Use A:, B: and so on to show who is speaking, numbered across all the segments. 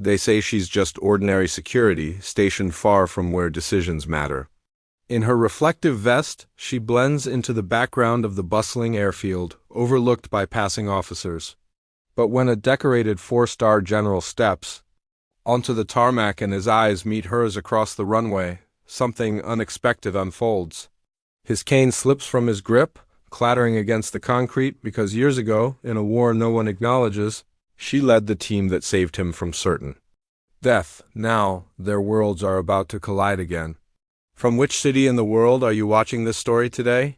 A: They say she's just ordinary security, stationed far from where decisions matter. In her reflective vest, she blends into the background of the bustling airfield, overlooked by passing officers. But when a decorated four-star general steps onto the tarmac and his eyes meet hers across the runway, something unexpected unfolds. His cane slips from his grip, clattering against the concrete because years ago, in a war no one acknowledges, she led the team that saved him from certain death. Now, their worlds are about to collide again. From which city in the world are you watching this story today?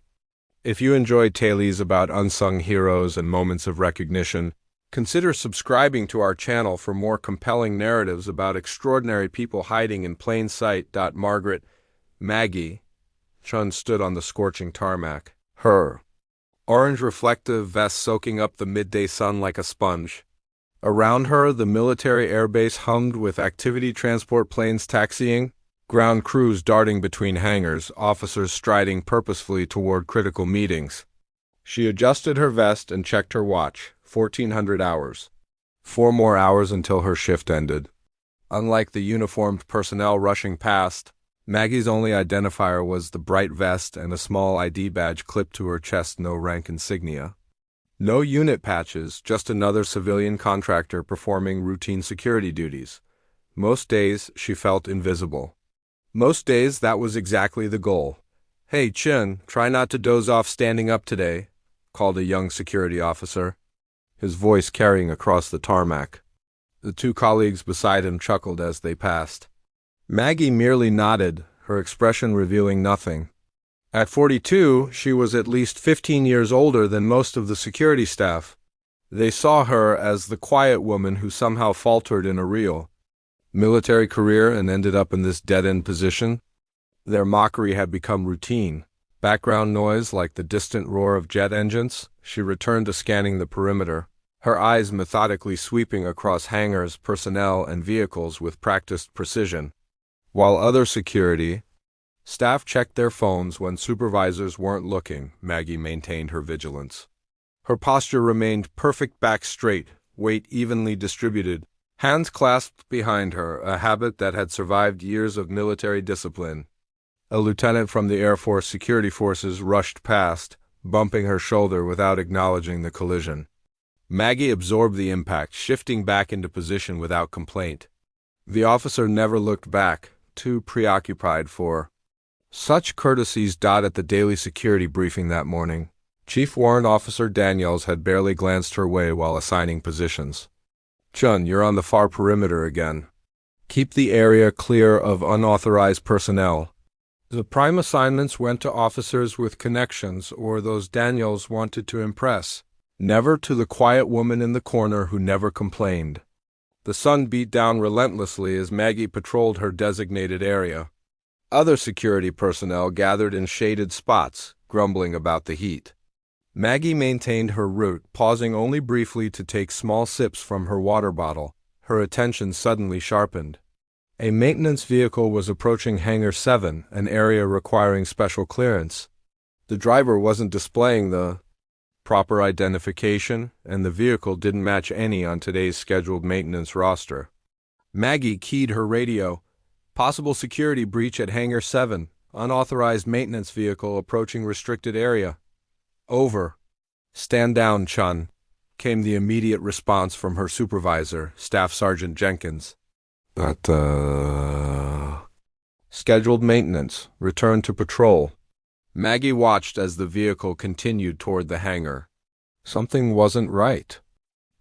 A: If you enjoyed tales about unsung heroes and moments of recognition, consider subscribing to our channel for more compelling narratives about extraordinary people hiding in plain sight. Margaret Maggie Chun stood on the scorching tarmac, her orange reflective vest soaking up the midday sun like a sponge. Around her, the military airbase hummed with activity transport planes taxiing, ground crews darting between hangars, officers striding purposefully toward critical meetings. She adjusted her vest and checked her watch. 1,400 hours. 4 more hours until her shift ended. Unlike the uniformed personnel rushing past, Maggie's only identifier was the bright vest and a small ID badge clipped to her chest. No rank insignia. No unit patches, just another civilian contractor performing routine security duties. Most days, she felt invisible. Most days, that was exactly the goal. "Hey, Chin, try not to doze off standing up today," called a young security officer, his voice carrying across the tarmac. The two colleagues beside him chuckled as they passed. Maggie merely nodded, her expression revealing nothing. At 42, she was at least 15 years older than most of the security staff. They saw her as the quiet woman who somehow faltered in a real military career and ended up in this dead-end position. Their mockery had become routine. Background noise like the distant roar of jet engines. She returned to scanning the perimeter, her eyes methodically sweeping across hangars, personnel, and vehicles with practiced precision. While other security staff checked their phones when supervisors weren't looking, Maggie maintained her vigilance. Her posture remained perfect, back straight, weight evenly distributed, hands clasped behind her, a habit that had survived years of military discipline. A lieutenant from the Air Force Security Forces rushed past, bumping her shoulder without acknowledging the collision. Maggie absorbed the impact, shifting back into position without complaint. The officer never looked back, too preoccupied for such courtesies. At the daily security briefing that morning, Chief Warrant Officer Daniels had barely glanced her way while assigning positions. "Chun, you're on the far perimeter again. Keep the area clear of unauthorized personnel." The prime assignments went to officers with connections or those Daniels wanted to impress, never to the quiet woman in the corner who never complained. The sun beat down relentlessly as Maggie patrolled her designated area. Other security personnel gathered in shaded spots, grumbling about the heat. Maggie maintained her route, pausing only briefly to take small sips from her water bottle. Her attention suddenly sharpened. A maintenance vehicle was approaching Hangar 7, an area requiring special clearance. The driver wasn't displaying the proper identification, and the vehicle didn't match any on today's scheduled maintenance roster. Maggie keyed her radio. "Possible security breach at Hangar 7. Unauthorized maintenance vehicle approaching restricted area." "Over." "Stand down, Chun," came the immediate response from her supervisor, Staff Sergeant Jenkins. "But, Scheduled maintenance. Return to patrol." Maggie watched as the vehicle continued toward the hangar. Something wasn't right.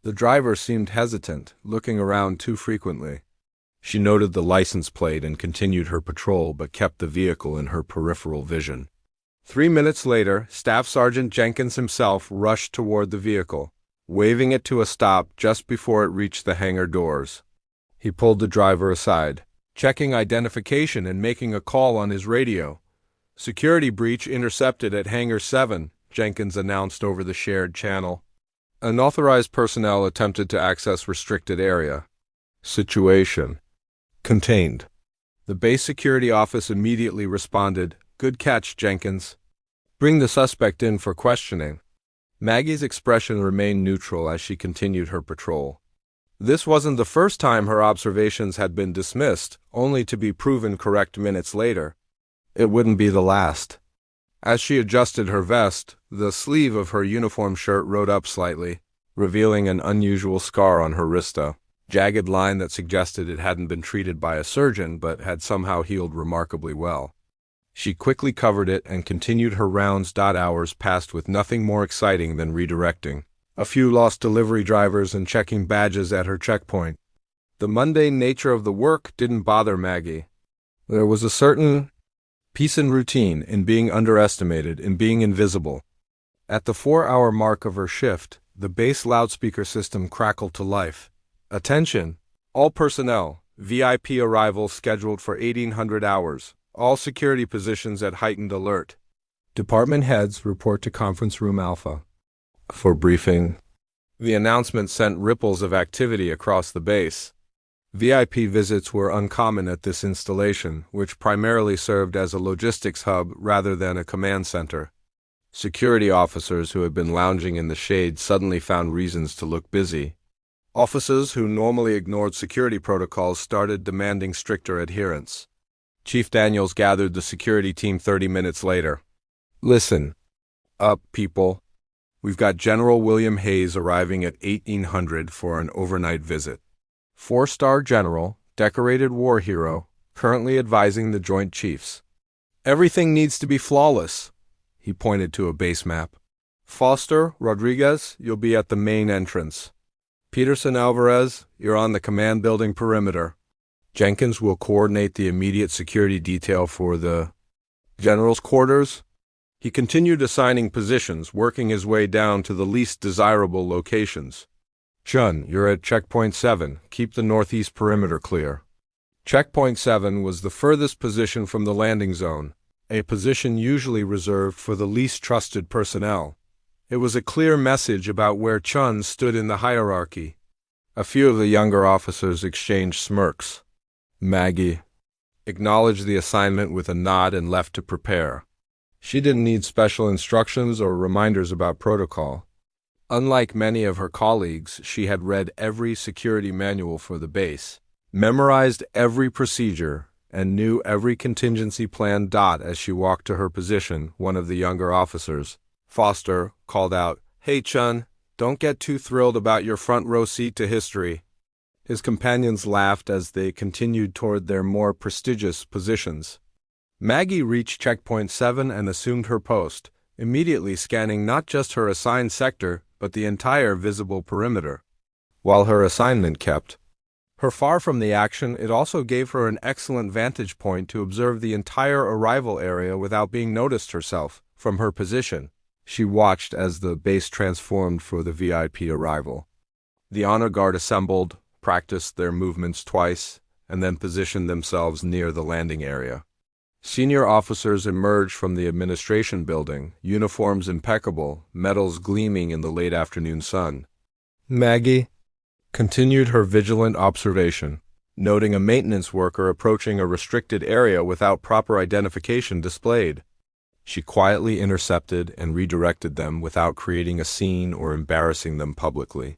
A: The driver seemed hesitant, looking around too frequently. She noted the license plate and continued her patrol, but kept the vehicle in her peripheral vision. 3 minutes later, Staff Sergeant Jenkins himself rushed toward the vehicle, waving it to a stop just before it reached the hangar doors. He pulled the driver aside, checking identification and making a call on his radio. "Security breach intercepted at Hangar 7, Jenkins announced over the shared channel. Unauthorized personnel attempted to access restricted area. Situation contained. The base security office immediately responded, "Good catch, Jenkins. Bring the suspect in for questioning." Maggie's expression remained neutral as she continued her patrol. This wasn't the first time her observations had been dismissed, only to be proven correct minutes later. It wouldn't be the last. As she adjusted her vest, the sleeve of her uniform shirt rode up slightly, revealing an unusual scar on her wrista, jagged line that suggested it hadn't been treated by a surgeon but had somehow healed remarkably well. She quickly covered it and continued her rounds. Hours passed with nothing more exciting than redirecting a few lost delivery drivers and checking badges at her checkpoint. The mundane nature of the work didn't bother Maggie. There was a certain peace and routine in being underestimated, in being invisible. At the 4-hour mark of her shift, the base loudspeaker system crackled to life. Attention! All personnel, VIP arrival scheduled for 1800 hours. All security positions at heightened alert. Department heads report to Conference Room Alpha for briefing. The announcement sent ripples of activity across the base. VIP visits were uncommon at this installation, which primarily served as a logistics hub rather than a command center. Security officers who had been lounging in the shade suddenly found reasons to look busy. Officers who normally ignored security protocols started demanding stricter adherence. Chief Daniels gathered the security team 30 minutes later. Listen up, people. We've got General William Hayes arriving at 1800 for an overnight visit. 4-star general, decorated war hero, currently advising the Joint Chiefs. Everything needs to be flawless. He pointed to a base map. Foster, Rodriguez, you'll be at the main entrance. Peterson, Alvarez, you're on the command building perimeter. Jenkins will coordinate the immediate security detail for the general's quarters. He continued assigning positions, working his way down to the least desirable locations. Chun, you're at Checkpoint 7. Keep the northeast perimeter clear. Checkpoint 7 was the furthest position from the landing zone, a position usually reserved for the least trusted personnel. It was a clear message about where Chun stood in the hierarchy. A few of the younger officers exchanged smirks. Maggie acknowledged the assignment with a nod and left to prepare. She didn't need special instructions or reminders about protocol. Unlike many of her colleagues, she had read every security manual for the base, memorized every procedure, and knew every contingency plan. As she walked to her position, one of the younger officers, Foster, called out, "Hey, Chun, don't get too thrilled about your front row seat to history." His companions laughed as they continued toward their more prestigious positions. Maggie reached Checkpoint 7 and assumed her post, immediately scanning not just her assigned sector, but the entire visible perimeter. While her assignment kept her far from the action, it also gave her an excellent vantage point to observe the entire arrival area without being noticed herself. From her position, she watched as the base transformed for the VIP arrival. The honor guard assembled, practiced their movements twice, and then positioned themselves near the landing area. Senior officers emerged from the administration building, uniforms impeccable, medals gleaming in the late afternoon sun. Maggie continued her vigilant observation, noting a maintenance worker approaching a restricted area without proper identification displayed. She quietly intercepted and redirected them without creating a scene or embarrassing them publicly.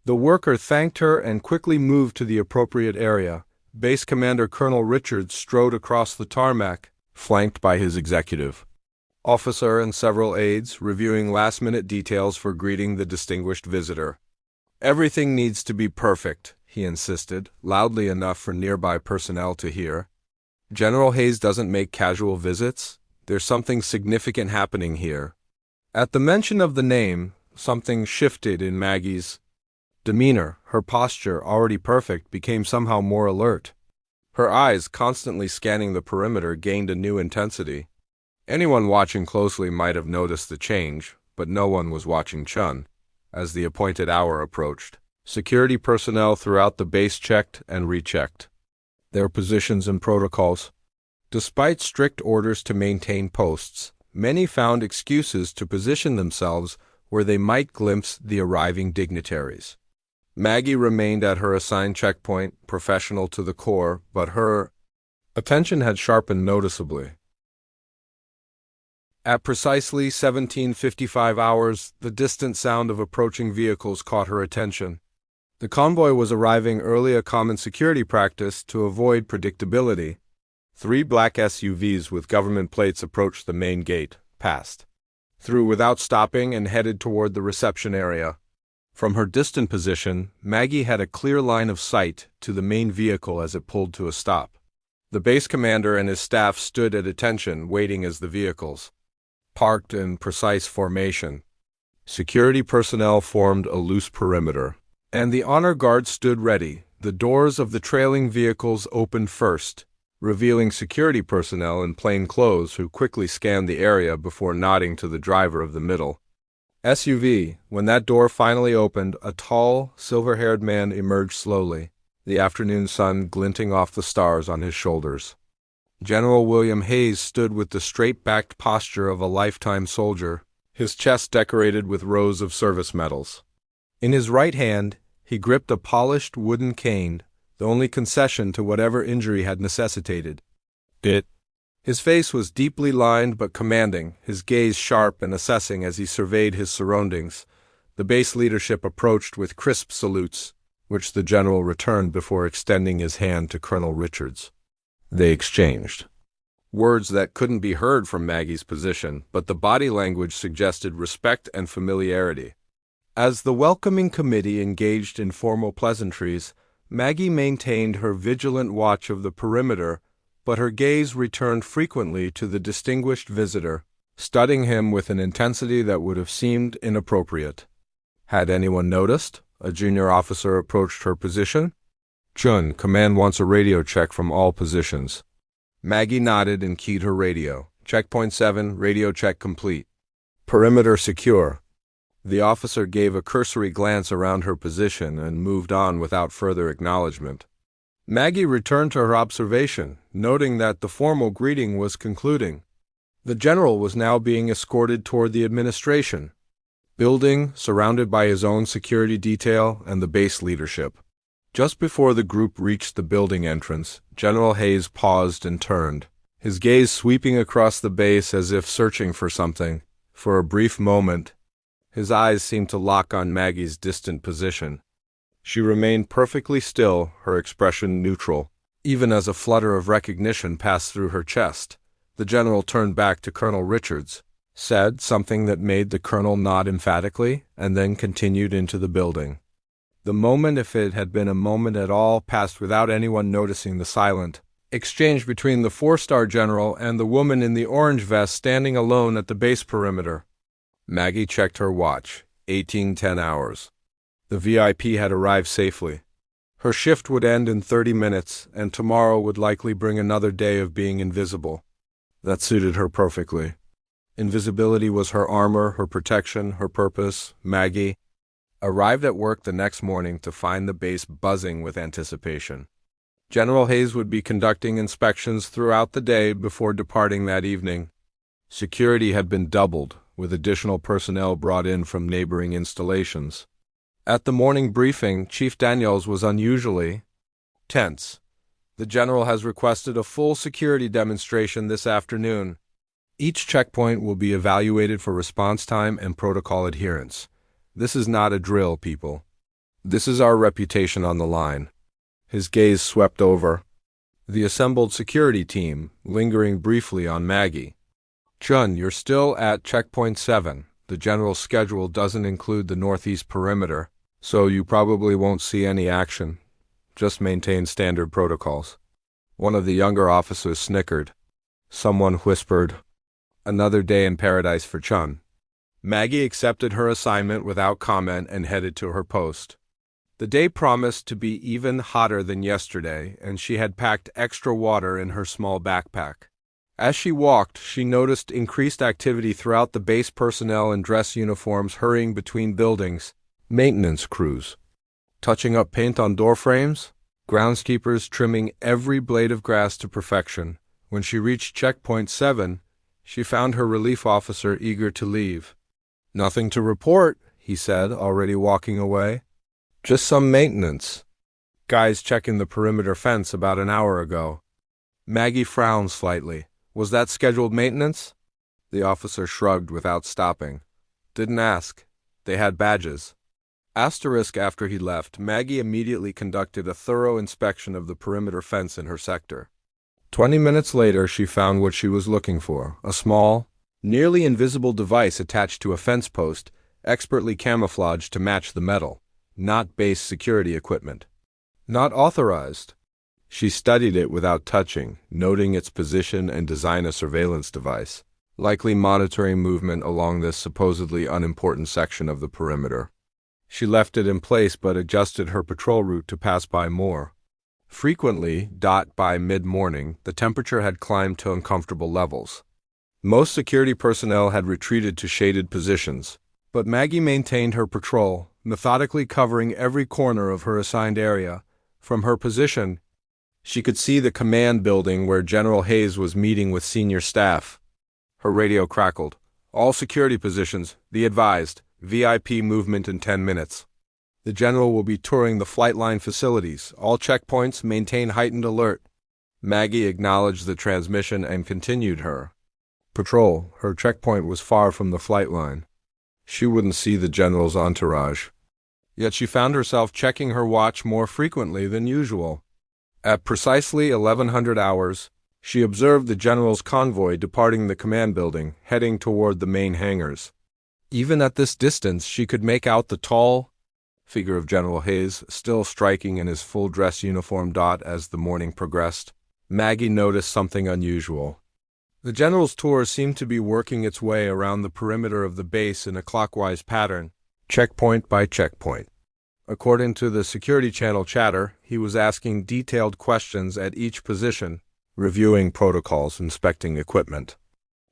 A: The worker thanked her and quickly moved to the appropriate area. Base Commander Colonel Richards strode across the tarmac, flanked by his executive officer and several aides, reviewing last-minute details for greeting the distinguished visitor. "Everything needs to be perfect," he insisted, loudly enough for nearby personnel to hear. "General Hayes doesn't make casual visits. There's something significant happening here." At the mention of the name, something shifted in Maggie's demeanor. Her posture, already perfect, became somehow more alert. Her eyes, constantly scanning the perimeter, gained a new intensity. Anyone watching closely might have noticed the change, but no one was watching Chun. As the appointed hour approached, security personnel throughout the base checked and rechecked their positions and protocols. Despite strict orders to maintain posts, many found excuses to position themselves where they might glimpse the arriving dignitaries. Maggie remained at her assigned checkpoint, professional to the core, but her attention had sharpened noticeably. At precisely 17:55 hours, the distant sound of approaching vehicles caught her attention. The convoy was arriving early, a common security practice to avoid predictability. 3 black SUVs with government plates approached the main gate, passed through without stopping, and headed toward the reception area. From her distant position, Maggie had a clear line of sight to the main vehicle as it pulled to a stop. The base commander and his staff stood at attention, waiting as the vehicles parked in precise formation. Security personnel formed a loose perimeter, and the honor guard stood ready. The doors of the trailing vehicles opened first, revealing security personnel in plain clothes who quickly scanned the area before nodding to the driver of the middle SUV. When that door finally opened, a tall, silver-haired man emerged slowly, the afternoon sun glinting off the stars on his shoulders. General William Hayes stood with the straight-backed posture of a lifetime soldier, his chest decorated with rows of service medals. In his right hand, he gripped a polished wooden cane, the only concession to whatever injury had necessitated it. His face was deeply lined but commanding, his gaze sharp and assessing as he surveyed his surroundings. The base leadership approached with crisp salutes, which the general returned before extending his hand to Colonel Richards. They exchanged words that couldn't be heard from Maggie's position, but the body language suggested respect and familiarity. As the welcoming committee engaged in formal pleasantries, Maggie maintained her vigilant watch of the perimeter, but her gaze returned frequently to the distinguished visitor, studying him with an intensity that would have seemed inappropriate. Had anyone noticed? A junior officer approached her position. "Chun, command wants a radio check from all positions." Maggie nodded and keyed her radio. "Checkpoint 7, radio check complete. Perimeter secure." The officer gave a cursory glance around her position and moved on without further acknowledgement. Maggie returned to her observation, noting that the formal greeting was concluding. The general was now being escorted toward the administration building, surrounded by his own security detail and the base leadership. Just before the group reached the building entrance, General Hayes paused and turned, his gaze sweeping across the base as if searching for something. For a brief moment, his eyes seemed to lock on Maggie's distant position. She remained perfectly still, her expression neutral, even as a flutter of recognition passed through her chest. The general turned back to Colonel Richards, said something that made the colonel nod emphatically, and then continued into the building. The moment, if it had been a moment at all, passed without anyone noticing the silent exchange between the 4-star general and the woman in the orange vest standing alone at the base perimeter. Maggie checked her watch. 18:10 hours. The VIP had arrived safely. Her shift would end in 30 minutes, and tomorrow would likely bring another day of being invisible. That suited her perfectly. Invisibility was her armor, her protection, her purpose. Maggie arrived at work the next morning to find the base buzzing with anticipation. General Hayes would be conducting inspections throughout the day before departing that evening. Security had been doubled, with additional personnel brought in from neighboring installations. At the morning briefing, Chief Daniels was unusually tense. "The general has requested a full security demonstration this afternoon. Each checkpoint will be evaluated for response time and protocol adherence. This is not a drill, people. This is our reputation on the line." His gaze swept over the assembled security team, lingering briefly on Maggie. "Chun, you're still at checkpoint 7. The general's schedule doesn't include the northeast perimeter, so you probably won't see any action. Just maintain standard protocols." One of the younger officers snickered. Someone whispered, "Another day in paradise for Chun." Maggie accepted her assignment without comment and headed to her post. The day promised to be even hotter than yesterday, and she had packed extra water in her small backpack. As she walked, she noticed increased activity throughout the base, personnel in dress uniforms hurrying between buildings, maintenance crews touching up paint on door frames, groundskeepers trimming every blade of grass to perfection. When she reached checkpoint 7, she found her relief officer eager to leave. "Nothing to report," he said, already walking away. "Just some maintenance. Guys checking the perimeter fence about an hour ago." Maggie frowned slightly. "Was that scheduled maintenance?" The officer shrugged without stopping. "Didn't ask. They had badges." After he left, Maggie immediately conducted a thorough inspection of the perimeter fence in her sector. 20 minutes later, she found what she was looking for, a small, nearly invisible device attached to a fence post, expertly camouflaged to match the metal. Not base security equipment. Not authorized. She studied it without touching, noting its position and design a surveillance device, likely monitoring movement along this supposedly unimportant section of the perimeter. She left it in place but adjusted her patrol route to pass by more. Frequently, by mid-morning, the temperature had climbed to uncomfortable levels. Most security personnel had retreated to shaded positions, but Maggie maintained her patrol, methodically covering every corner of her assigned area. From her position, she could see the command building where General Hayes was meeting with senior staff. Her radio crackled. "All security positions, be advised, VIP movement in 10 minutes. The general will be touring the flight line facilities. All checkpoints maintain heightened alert." Maggie acknowledged the transmission and continued her patrol. Her checkpoint was far from the flight line. She wouldn't see the general's entourage. Yet she found herself checking her watch more frequently than usual. At precisely 1100 hours, she observed the general's convoy departing the command building, heading toward the main hangars. Even at this distance, she could make out the tall figure of General Hayes, still striking in his full-dress uniform. As the morning progressed, Maggie noticed something unusual. The general's tour seemed to be working its way around the perimeter of the base in a clockwise pattern, checkpoint by checkpoint. According to the security channel chatter, he was asking detailed questions at each position, reviewing protocols, inspecting equipment.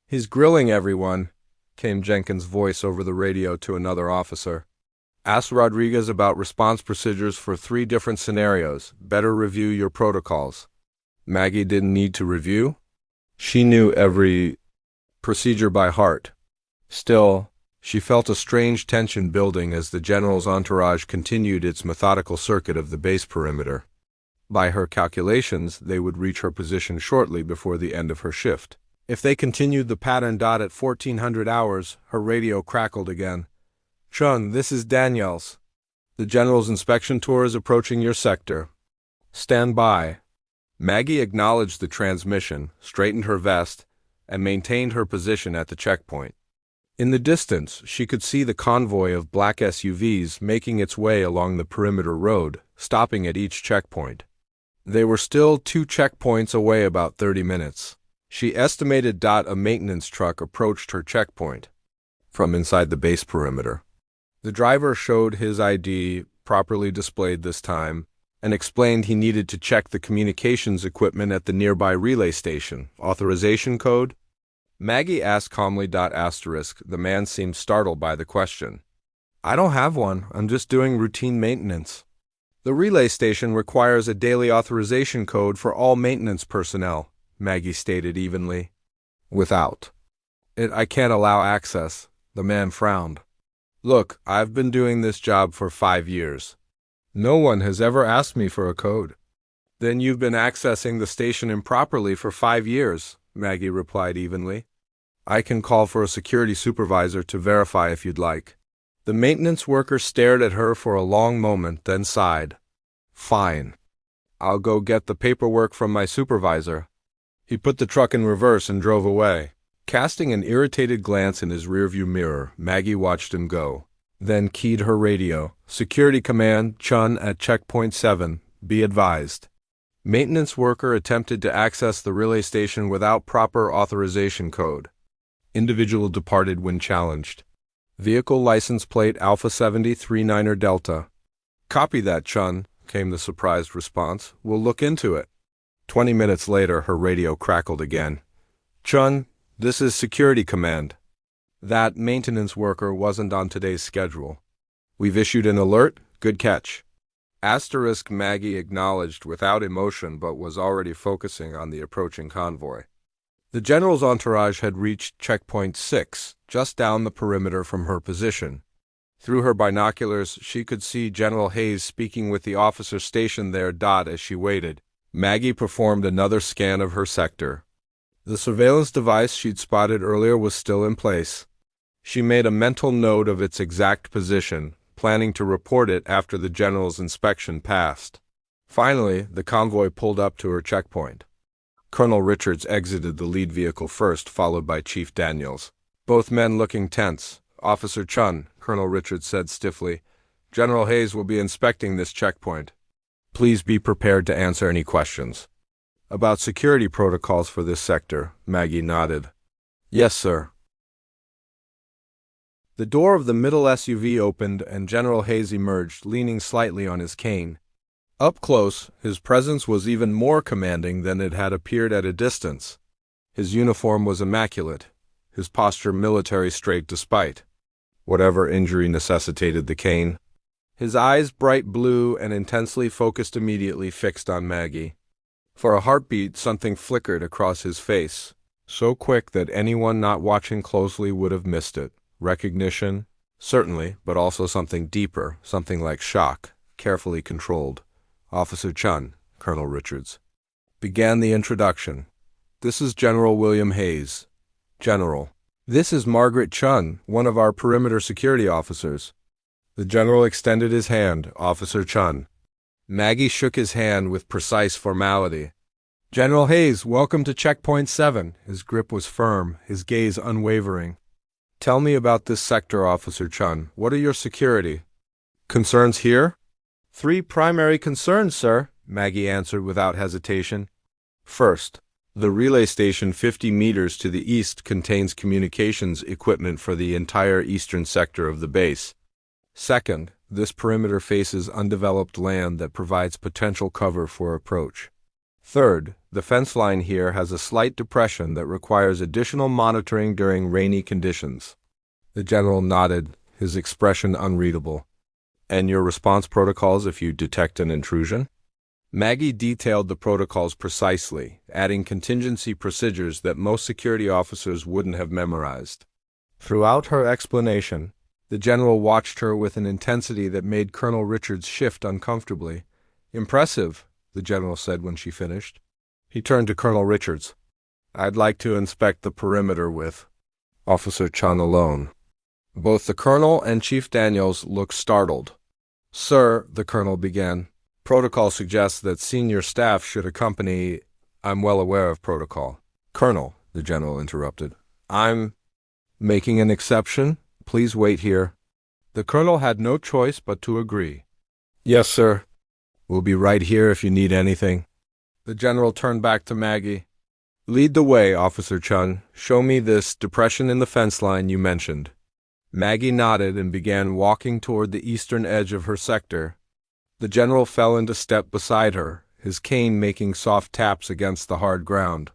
A: "He's grilling everyone," came Jenkins' voice over the radio to another officer. "Ask Rodriguez about response procedures for 3 different scenarios. Better review your protocols." Maggie didn't need to review. She knew every procedure by heart. Still, she felt a strange tension building as the general's entourage continued its methodical circuit of the base perimeter. By her calculations, they would reach her position shortly before the end of her shift. If they continued the pattern. At 1400 hours, her radio crackled again. "Chun, this is Daniels. The general's inspection tour is approaching your sector. Stand by." Maggie acknowledged the transmission, straightened her vest, and maintained her position at the checkpoint. In the distance, she could see the convoy of black SUVs making its way along the perimeter road, stopping at each checkpoint. They were still 2 checkpoints away, about 30 minutes. She estimated. A maintenance truck approached her checkpoint from inside the base perimeter. The driver showed his ID, properly displayed this time, and explained he needed to check the communications equipment at the nearby relay station. "Authorization code?" Maggie asked calmly. The man seemed startled by the question. "I don't have one. I'm just doing routine maintenance." "The relay station requires a daily authorization code for all maintenance personnel," Maggie stated evenly. "Without it, I can't allow access." The man frowned. "Look, I've been doing this job for 5 years. No one has ever asked me for a code." "Then you've been accessing the station improperly for 5 years, Maggie replied evenly. "I can call for a security supervisor to verify if you'd like." The maintenance worker stared at her for a long moment, then sighed. "Fine. I'll go get the paperwork from my supervisor." He put the truck in reverse and drove away. Casting an irritated glance in his rearview mirror, Maggie watched him go, then keyed her radio. "Security command, Chun at checkpoint 7. Be advised. Maintenance worker attempted to access the relay station without proper authorization code. Individual departed when challenged. Vehicle license plate Alpha 7039er Delta." "Copy that, Chun," came the surprised response. "We'll look into it." 20 minutes later, her radio crackled again. "Chun, this is security command. That maintenance worker wasn't on today's schedule. We've issued an alert. Good catch." Maggie acknowledged without emotion but was already focusing on the approaching convoy. The general's entourage had reached checkpoint 6, just down the perimeter from her position. Through her binoculars, she could see General Hayes speaking with the officer stationed there. As she waited, Maggie performed another scan of her sector. The surveillance device she'd spotted earlier was still in place. She made a mental note of its exact position, planning to report it after the general's inspection passed. Finally, the convoy pulled up to her checkpoint. Colonel Richards exited the lead vehicle first, followed by Chief Daniels. Both men looking tense. "Officer Chun," Colonel Richards said stiffly, "General Hayes will be inspecting this checkpoint. Please be prepared to answer any questions." "About security protocols for this sector," Maggie nodded. "Yes, sir." The door of the middle SUV opened and General Hayes emerged, leaning slightly on his cane. Up close, his presence was even more commanding than it had appeared at a distance. His uniform was immaculate, his posture military straight despite whatever injury necessitated the cane. His eyes, bright blue and intensely focused, immediately fixed on Maggie. For a heartbeat, something flickered across his face, so quick that anyone not watching closely would have missed it. Recognition, certainly, but also something deeper, something like shock, carefully controlled. "Officer Chun," Colonel Richards began the introduction. "This is General William Hayes." "General." "This is Margaret Chun, one of our perimeter security officers." The general extended his hand. "Officer Chun." Maggie shook his hand with precise formality. "General Hayes, welcome to Checkpoint 7. His grip was firm, his gaze unwavering. "Tell me about this sector, Officer Chun. What are your security concerns here?" "Three primary concerns, sir," Maggie answered without hesitation. "First, the relay station 50 meters to the east contains communications equipment for the entire eastern sector of the base. Second, this perimeter faces undeveloped land that provides potential cover for approach. Third, the fence line here has a slight depression that requires additional monitoring during rainy conditions." The general nodded, his expression unreadable. "And your response protocols if you detect an intrusion?" Maggie detailed the protocols precisely, adding contingency procedures that most security officers wouldn't have memorized. Throughout her explanation, the general watched her with an intensity that made Colonel Richards shift uncomfortably. "Impressive," the general said when she finished. He turned to Colonel Richards. "I'd like to inspect the perimeter with Officer Chun alone." Both the colonel and Chief Daniels looked startled. "Sir," the colonel began, "protocol suggests that senior staff should accompany—" "I'm well aware of protocol." "Colonel," the general interrupted, "I'm making an exception. Please wait here." The colonel had no choice but to agree. "Yes, sir. We'll be right here if you need anything." The general turned back to Maggie. "Lead the way, Officer Chun. Show me this depression in the fence line you mentioned." Maggie nodded and began walking toward the eastern edge of her sector. The general fell into step beside her, his cane making soft taps against the hard ground.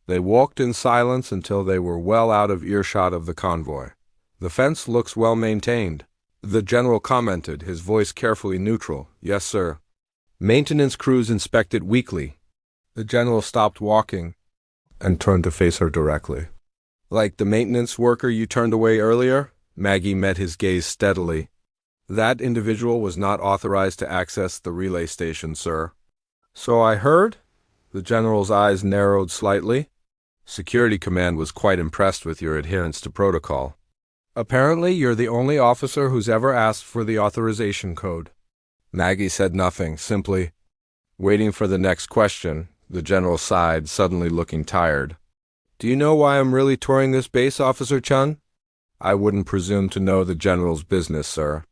A: They walked in silence until they were well out of earshot of the convoy. "The fence looks well maintained," the general commented, his voice carefully neutral. "Yes, sir. Maintenance crews inspect it weekly." The general stopped walking and turned to face her directly. "Like the maintenance worker you turned away earlier?" Maggie met his gaze steadily. "That individual was not authorized to access the relay station, sir." "So I heard?" The general's eyes narrowed slightly. "Security Command was quite impressed with your adherence to protocol." "Apparently you're the only officer who's ever asked for the authorization code." Maggie said nothing, simply waiting for the next question. The general sighed, suddenly looking tired. "Do you know why I'm really touring this base, Officer Chun?" "I wouldn't presume to know the general's business, sir."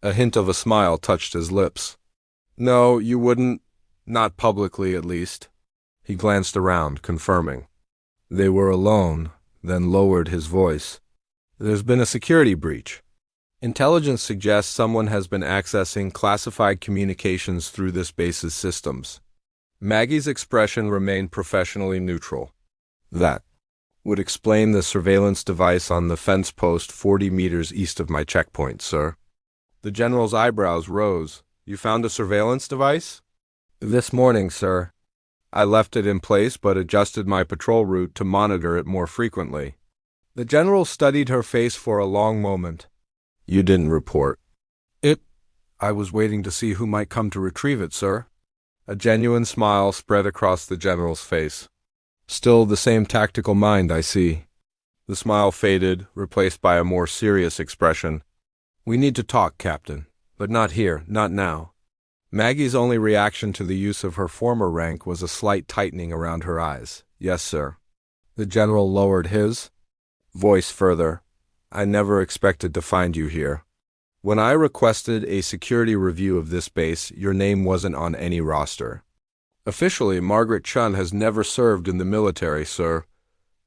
A: A hint of a smile touched his lips. "No, you wouldn't. Not publicly, at least." He glanced around, confirming. They were alone, then lowered his voice. "There's been a security breach. Intelligence suggests someone has been accessing classified communications through this base's systems." Maggie's expression remained professionally neutral. "That would explain the surveillance device on the fence post 40 meters east of my checkpoint, sir." The general's eyebrows rose. "You found a surveillance device?" "This morning, sir. I left it in place but adjusted my patrol route to monitor it more frequently." The general studied her face for a long moment. "You didn't report?" I was waiting to see who might come to retrieve it, sir." A genuine smile spread across the general's face. "Still the same tactical mind, I see." The smile faded, replaced by a more serious expression. We need to talk, Captain. But not here, not now. Maggie's only reaction to the use of her former rank was a slight tightening around her eyes. Yes, sir. The general lowered his voice further. I never expected to find you here. When I requested a security review of this base, your name wasn't on any roster. Officially, Margaret Chun has never served in the military, sir.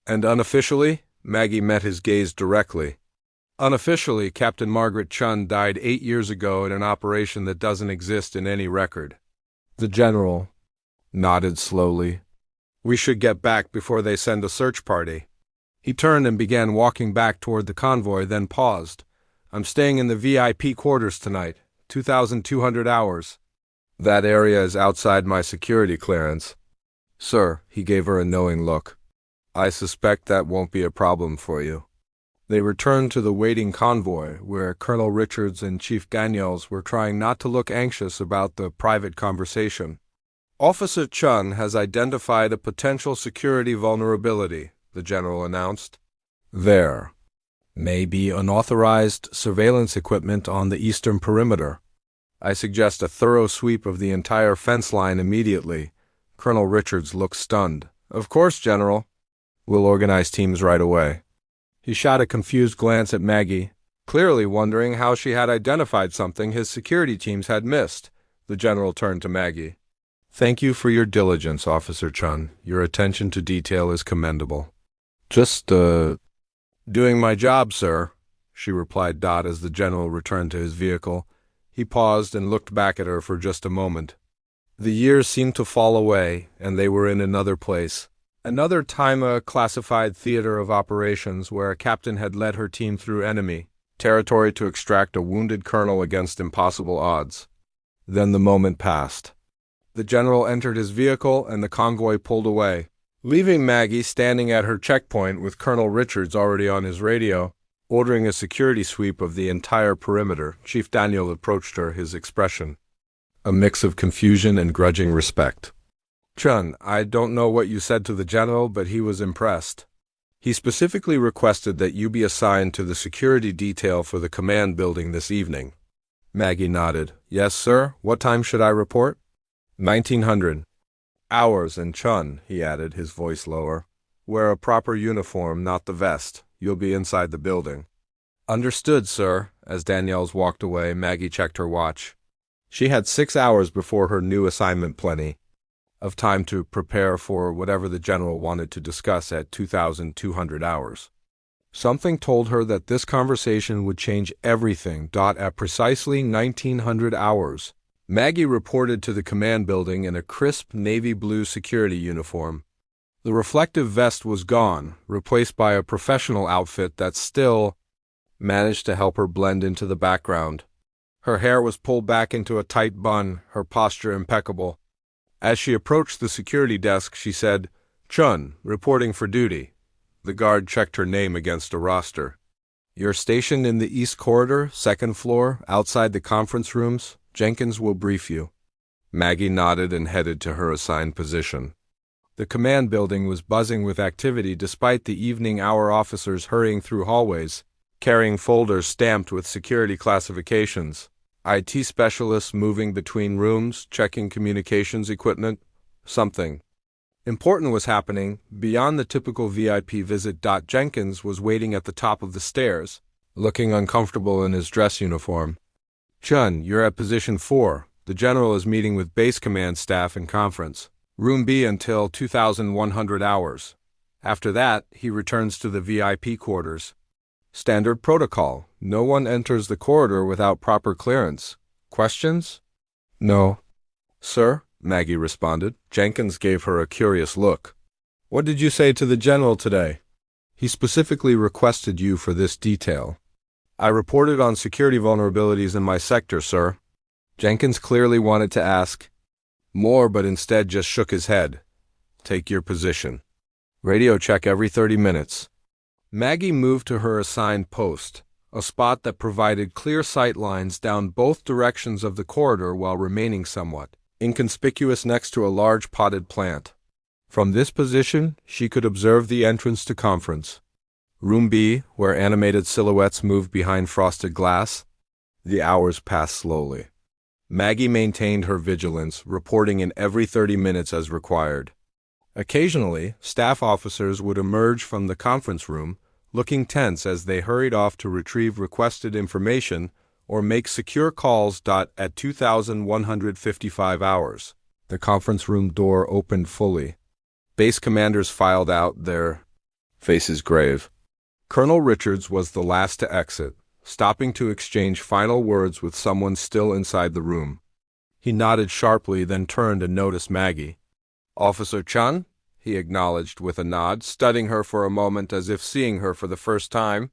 A: And unofficially, Maggie met his gaze directly. Unofficially, Captain Margaret Chun died 8 years ago in an operation that doesn't exist in any record. The general nodded slowly. We should get back before they send a search party. He turned and began walking back toward the convoy, then paused. I'm staying in the VIP quarters tonight, 2,200 hours. That area is outside my security clearance. Sir, he gave her a knowing look. I suspect that won't be a problem for you. They returned to the waiting convoy, where Colonel Richards and Chief Daniels were trying not to look anxious about the private conversation. Officer Chun has identified a potential security vulnerability, the general announced. There may be unauthorized surveillance equipment on the eastern perimeter. I suggest a thorough sweep of the entire fence line immediately. Colonel Richards looked stunned. Of course, General. We'll organize teams right away. He shot a confused glance at Maggie, clearly wondering how she had identified something his security teams had missed. The general turned to Maggie. Thank you for your diligence, Officer Chun. Your attention to detail is commendable. Just, doing my job, sir, she replied as the general returned to his vehicle. He paused and looked back at her for just a moment. The years seemed to fall away, and they were in another place. Another Tarmac classified theater of operations where a captain had led her team through enemy territory to extract a wounded colonel against impossible odds. Then the moment passed. The general entered his vehicle and the convoy pulled away, leaving Maggie standing at her checkpoint with Colonel Richards already on his radio, ordering a security sweep of the entire perimeter. Chief Daniel approached her, his expression a mix of confusion and grudging respect. Chun, I don't know what you said to the general, but he was impressed. He specifically requested that you be assigned to the security detail for the command building this evening. Maggie nodded. Yes, sir. What time should I report? 1900 hours, and Chun, he added, his voice lower. Wear a proper uniform, not the vest. You'll be inside the building. Understood, sir. As Daniels walked away, Maggie checked her watch. She had 6 hours before her new assignment, plenty of time to prepare for whatever the general wanted to discuss at 2,200 hours. Something told her that this conversation would change everything. At precisely 1900 hours, Maggie reported to the command building in a crisp navy blue security uniform. The reflective vest was gone, replaced by a professional outfit that still managed to help her blend into the background. Her hair was pulled back into a tight bun, her posture impeccable. As she approached the security desk, she said, Chun, reporting for duty. The guard checked her name against a roster. You're stationed in the East Corridor, 2nd floor, outside the conference rooms. Jenkins will brief you. Maggie nodded and headed to her assigned position. The command building was buzzing with activity despite the evening hour officers hurrying through hallways, carrying folders stamped with security classifications. IT specialists moving between rooms, checking communications equipment. Something important was happening beyond the typical VIP visit. Jenkins was waiting at the top of the stairs, looking uncomfortable in his dress uniform. Chun, you're at position 4. The general is meeting with base command staff in conference. Room B until 2,100 hours. After that, he returns to the VIP quarters. Standard protocol. No one enters the corridor without proper clearance. Questions? No. Sir, Maggie responded. Jenkins gave her a curious look. What did you say to the general today? He specifically requested you for this detail. I reported on security vulnerabilities in my sector, sir. Jenkins clearly wanted to ask more, but instead just shook his head. Take your position. Radio check every 30 minutes. Maggie moved to her assigned post, a spot that provided clear sight lines down both directions of the corridor while remaining somewhat inconspicuous next to a large potted plant. From this position, she could observe the entrance to conference. Room B, where animated silhouettes moved behind frosted glass. The hours passed slowly. Maggie maintained her vigilance, reporting in every 30 minutes as required. Occasionally, staff officers would emerge from the conference room, looking tense as they hurried off to retrieve requested information or make secure calls. At 2155 hours, the conference room door opened fully. Base commanders filed out, their faces grave. Colonel Richards was the last to exit, stopping to exchange final words with someone still inside the room. He nodded sharply, then turned and noticed Maggie. "Officer Chun?" he acknowledged with a nod, studying her for a moment as if seeing her for the first time.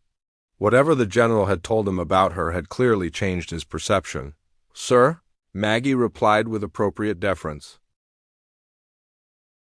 A: Whatever the general had told him about her had clearly changed his perception. "Sir?" Maggie replied with appropriate deference.